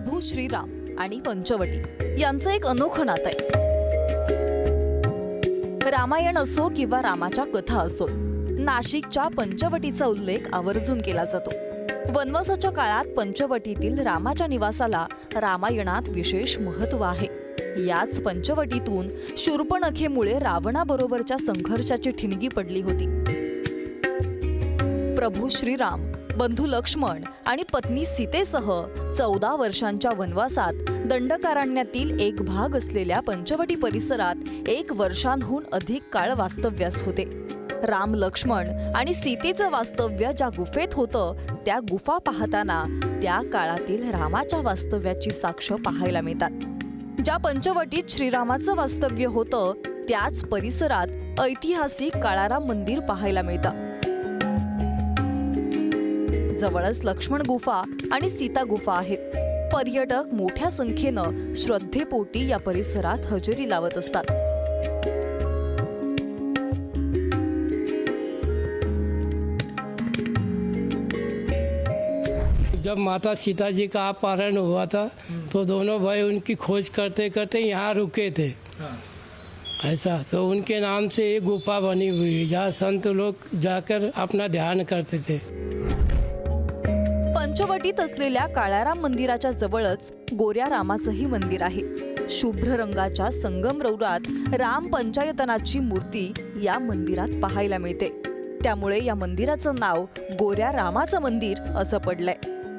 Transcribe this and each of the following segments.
प्रभू श्रीराम आणि पंचवटी यांचं एक अनोखं नातं आहे. रामायण असो किंवा रामाच्या कथा असो, नाशिकच्या पंचवटीचा उल्लेख आवर्जून केला जातो. वनवासाच्या काळात पंचवटीतील रामाच्या निवासाला रामायणात विशेष महत्त्व आहे. याच पंचवटीतून शूर्पणखेमुळे रावणाबरोबरच्या संघर्षाची ठिणगी पडली होती. प्रभू श्रीराम, बंधू लक्ष्मण आणि पत्नी सीतेसह 14 वर्षांच्या वनवासात दंडकारण्यातील एक भाग असलेल्या पंचवटी परिसरात 1 वर्षांहून अधिक काळ वास्तव्यास होते. राम, लक्ष्मण आणि सीतेचं वास्तव्य ज्या गुफेत होतं, त्या गुफा पाहताना त्या काळातील रामाच्या वास्तव्याची साक्ष पाहायला मिळतात. ज्या पंचवटीत श्रीरामाचं वास्तव्य होतं, त्याच परिसरात ऐतिहासिक काळाराम मंदिर पाहायला मिळतं. जवळच लक्ष्मण गुफा आणि सीता गुफा आहेत. पर्यटक मोठ्या संख्येनं श्रद्धेपोटी या परिसरात हजेरी लावत असतात. जब माता सीता जी का अपहरण हुआ था तो दोनों भाई उनकी खोज करते करते यहाँ रुके थे. ऐसा तो उनके नाम से एक गुफा बनी हुई है जहाँ संत लोग जाकर अपना ध्यान करते थे. पंचवटीत असलेल्या काळाराम मंदिराच्या जवळच गोऱ्या रामाचंही मंदिर आहे. शुभ्र रंगाच्या संगमरवरात राम पंचायतनाची मूर्ती या मंदिरात पाहायला मिळते. त्यामुळे या मंदिराचं नाव गोऱ्या रामाचं मंदिर असं पडलंय.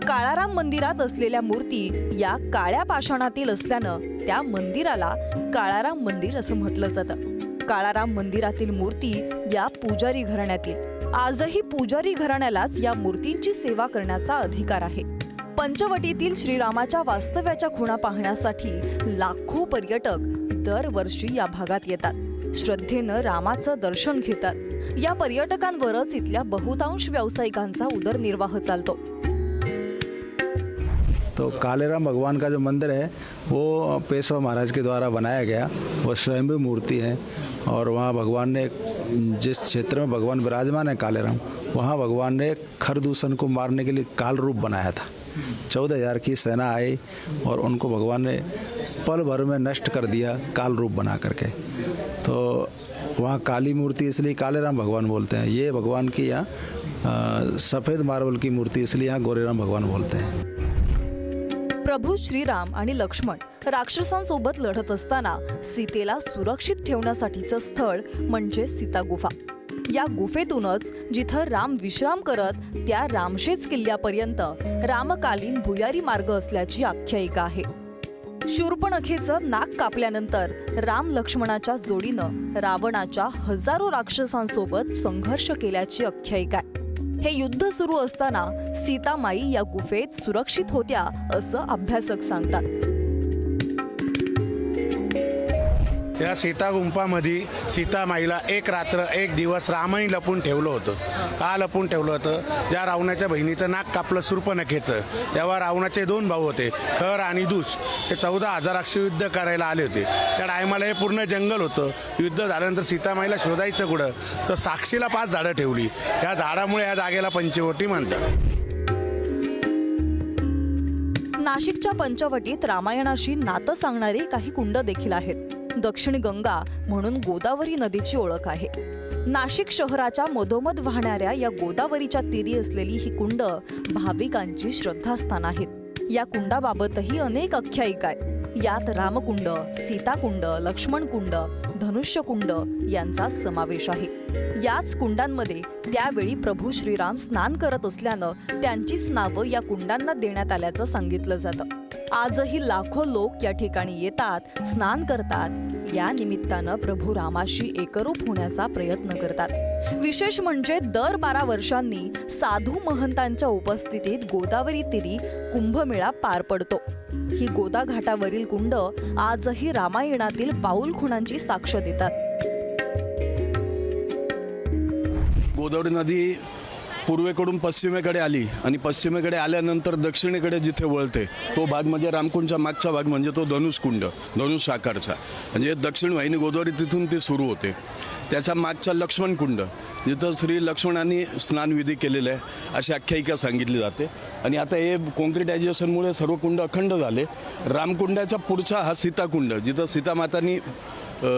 काळाराम मंदिरात असलेल्या मूर्ती या काळ्या पाषाणातील असल्यानं त्या मंदिराला काळाराम मंदिर असं म्हटलं जातं. काळाराम मंदिरातील मूर्ती या पुजारी घराण्यातील. आजही पुजारी घराण्यालाच या मूर्तींची सेवा करण्याचा अधिकार आहे. पंचवटीतील श्रीरामाच्या वास्तव्याच्या खुणा पाहण्यासाठी लाखो पर्यटक दरवर्षी या भागात येतात. श्रद्धेनं रामाचं दर्शन घेतात. या पर्यटकांवरच इथल्या बहुतांश व्यावसायिकांचा उदरनिर्वाह चालतो. तो कालेराम भगवान का जो मंदिर है वो पेशवा महाराज के द्वारा बनाया गया, वो स्वयंभू मूर्ति है. और वहाँ भगवान ने, जिस क्षेत्र में भगवान विराजमान है कालेराम, वहाँ भगवान ने खरदूषण को मारने के लिए काल रूप बनाया था. 14,000 की सेना आई और उनको भगवान ने पल भर में नष्ट कर दिया काल रूप बना करके. तो वहाँ काली मूर्ति इसलिए कालेराम भगवान बोलते हैं. ये भगवान की यहाँ सफ़ेद मार्बल की मूर्ति इसलिए यहाँ गोरेराम भगवान बोलते हैं. प्रभू श्रीराम आणि लक्ष्मण राक्षसांसोबत लढत असताना सीतेला सुरक्षित ठेवण्यासाठीचं स्थळ म्हणजे सीता गुफा. या गुफेतूनच जिथं राम विश्राम करत त्या रामशेज किल्ल्यापर्यंत रामकालीन भुयारी मार्ग असल्याची आख्यायिका आहे. शूर्पणखेचं नाक कापल्यानंतर राम लक्ष्मणाच्या जोडीनं रावणाच्या हजारो राक्षसांसोबत संघर्ष केल्याची आख्यायिका आहे. हे युद्ध सुरू असताना सीतामाई या गुफेत सुरक्षित होत्या असं अभ्यासक सांगतात. या सीता गुंफामध्ये सीतामाईला 1 रात्र 1 दिवस रामाने लपून ठेवलं होतं. का लपून ठेवलं होतं? ज्या रावणाच्या बहिणीचं नाक कापलं शूर्पणखेचं, तेव्हा रावणाचे 2 भाऊ होते, खर आणि दूस. ते 14,000 युद्ध करायला आले होते. त्या टायमाला हे पूर्ण जंगल होतं. युद्ध झाल्यानंतर सीतामाईला शोधायचं कुठं, तर साक्षीला 5 झाडं ठेवली. या झाडामुळे या जागेला पंचवटी म्हणतात. नाशिकच्या पंचवटीत रामायणाशी नातं सांगणारी काही कुंड देखील आहेत. दक्षिण गंगा म्हणून गोदावरी नदीची ओळख आहे. नाशिक शहराच्या मधोमध वाहणाऱ्या या गोदावरीच्या तीरी असलेली ही कुंड भाविकांची श्रद्धास्थान आहेत. या कुंडाबाबतही अनेक आख्यायिका आहेत. यात रामकुंड, सीताकुंड, लक्ष्मणकुंड, धनुष्यकुंड यांचा समावेश आहे. याच कुंडांमध्ये त्यावेळी प्रभू श्रीराम स्नान करत असल्यानं त्यांचीच नावं या कुंडांना देण्यात आल्याचं सांगितलं जातं. आजही लाखो लोक या ठिकाणी येतात, स्नान करतात. या निमित्तानं प्रभू रामाशी एकरूप होण्याचा प्रयत्न करतात. विशेष म्हणजे दर 12 वर्षांनी साधू महंतांच्या उपस्थितीत गोदावरी तीरी कुंभमेळा पार पडतो. ही गोदा घाटावरील कुंड आजही रामायणातील पाऊल खुणांची साक्ष देतात. गोदावरी नदी पूर्वेकडून पश्चिमेकडे आली आणि पश्चिमेकडे आल्यानंतर दक्षिणेकडे जिथे वळते तो भाग म्हणजे रामकुंडचा मागचा भाग म्हणजे तो धनुषकुंड, धनुष आकारचा, म्हणजे दक्षिण वाहिनी गोदावरी तिथून ती सुरू होते. त्याच्या मागचा लक्ष्मणकुंड जिथं श्री लक्ष्मणांनी स्नानविधी केलेला आहे अशी आख्यायिका सांगितली जाते. आणि आता हे कॉन्क्रिटायझेशनमुळे सर्व कुंड अखंड झाले. रामकुंडाच्या पुढचा हा सीताकुंड जिथं सीतामातांनी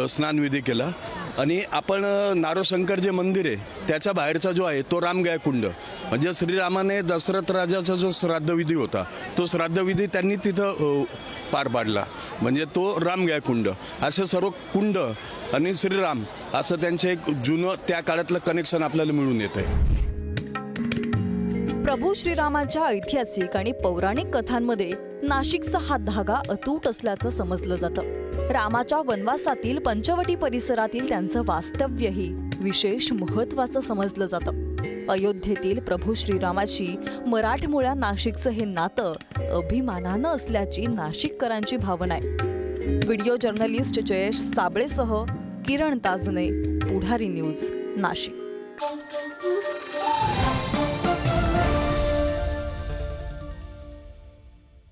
स्नानविधी केला. आणि आपण नारोशंकर जे मंदिर आहे त्याच्या बाहेरचा जो आहे तो रामगया कुंड, म्हणजे श्रीरामाने दशरथ राजाचा जो श्राद्धविधी होता तो श्राद्धविधी त्यांनी तिथं पार पाडला, म्हणजे तो रामगया कुंड. असे सर्व कुंड आणि श्रीराम असं त्यांचे एक जुनं त्या काळातलं कनेक्शन आपल्याला मिळून येत आहे. प्रभू श्रीरामाच्या ऐतिहासिक आणि पौराणिक कथांमध्ये नाशिकचा हा धागा अतूट असल्याचं समजलं जातं. रामाच्या वनवासातील पंचवटी परिसरातील त्यांचं वास्तव्यही विशेष महत्त्वाचं समजलं जातं. अयोध्येतील प्रभू श्रीरामाची मराठमोळ्या नाशिकचं हे नातं अभिमानानं असल्याची नाशिककरांची भावना आहे. व्हिडिओ जर्नलिस्ट जयेश साबळेसह किरण ताजने, पुढारी न्यूज, नाशिक.